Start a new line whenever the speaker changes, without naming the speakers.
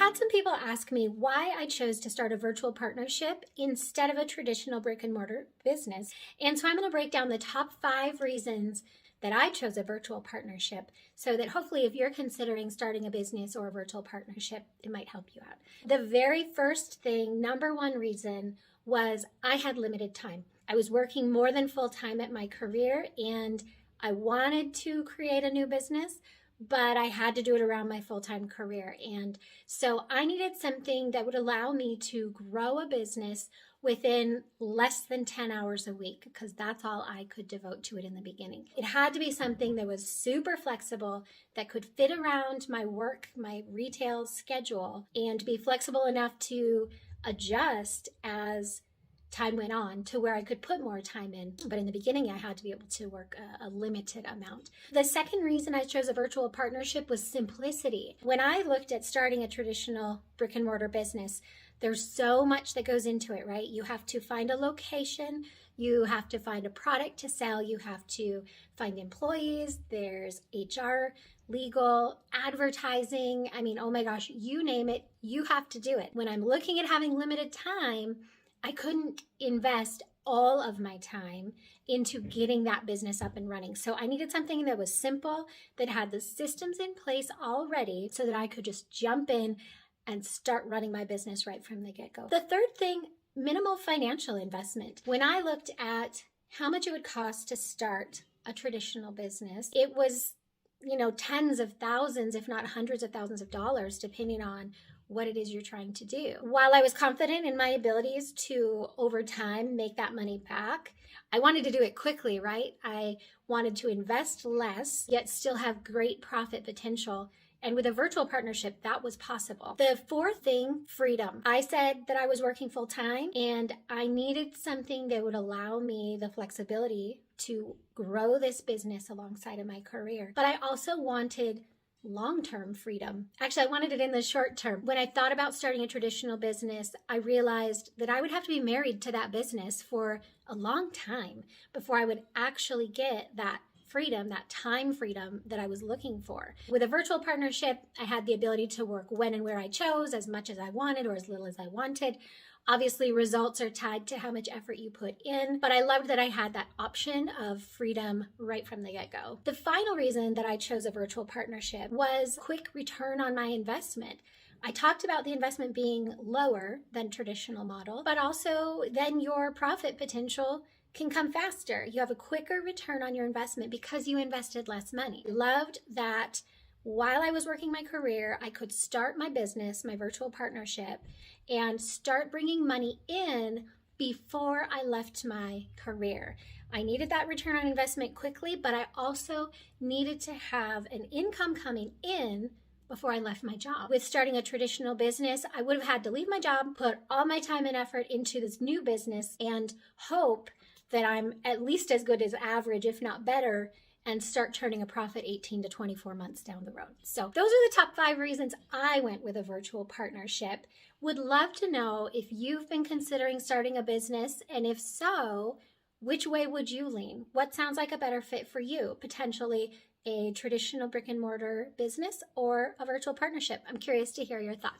had some people ask me why I chose to start a virtual partnership instead of a traditional brick and mortar business. And so I'm going to break down the top 5 reasons that I chose a virtual partnership so that hopefully if you're considering starting a business or a virtual partnership, it might help you out. The very first thing, number 1 reason, was I had limited time. I was working more than full time at my career and I wanted to create a new business, but I had to do it around my full-time career. And so I needed something that would allow me to grow a business within less than 10 hours a week, because that's all I could devote to it in the beginning. It had to be something that was super flexible, that could fit around my work, my retail schedule, and be flexible enough to adjust as time went on to where I could put more time in. But in the beginning, I had to be able to work a limited amount. The second reason I chose a virtual partnership was simplicity. When I looked at starting a traditional brick and mortar business, there's so much that goes into it, right? You have to find a location, you have to find a product to sell, you have to find employees, there's HR, legal, advertising. I mean, oh my gosh, you name it, you have to do it. When I'm looking at having limited time, I couldn't invest all of my time into getting that business up and running. So I needed something that was simple, that had the systems in place already so that I could just jump in and start running my business right from the get-go. The third thing, minimal financial investment. When I looked at how much it would cost to start a traditional business, it was, tens of thousands, if not hundreds of thousands of dollars, depending on what it is you're trying to do. While I was confident in my abilities to, over time, make that money back, I wanted to do it quickly, right? I wanted to invest less, yet still have great profit potential. And with a virtual partnership, that was possible. The fourth thing, freedom. I said that I was working full time and I needed something that would allow me the flexibility to grow this business alongside of my career. But I also wanted long-term freedom. Actually, I wanted it in the short term. When I thought about starting a traditional business, I realized that I would have to be married to that business for a long time before I would actually get that freedom, that time freedom that I was looking for. With a virtual partnership, I had the ability to work when and where I chose, as much as I wanted or as little as I wanted. Obviously, results are tied to how much effort you put in, but I loved that I had that option of freedom right from the get-go. The final reason that I chose a virtual partnership was quick return on my investment. I talked about the investment being lower than traditional model, but also then your profit potential can come faster. You have a quicker return on your investment because you invested less money. Loved that while I was working my career, I could start my business, my virtual partnership, and start bringing money in before I left my career. I needed that return on investment quickly, but I also needed to have an income coming in before I left my job. With starting a traditional business, I would have had to leave my job, put all my time and effort into this new business, and hope that I'm at least as good as average, if not better, and start turning a profit 18 to 24 months down the road. So those are the top 5 reasons I went with a virtual partnership. Would love to know if you've been considering starting a business, and if so, which way would you lean? What sounds like a better fit for you? Potentially a traditional brick and mortar business or a virtual partnership? I'm curious to hear your thoughts.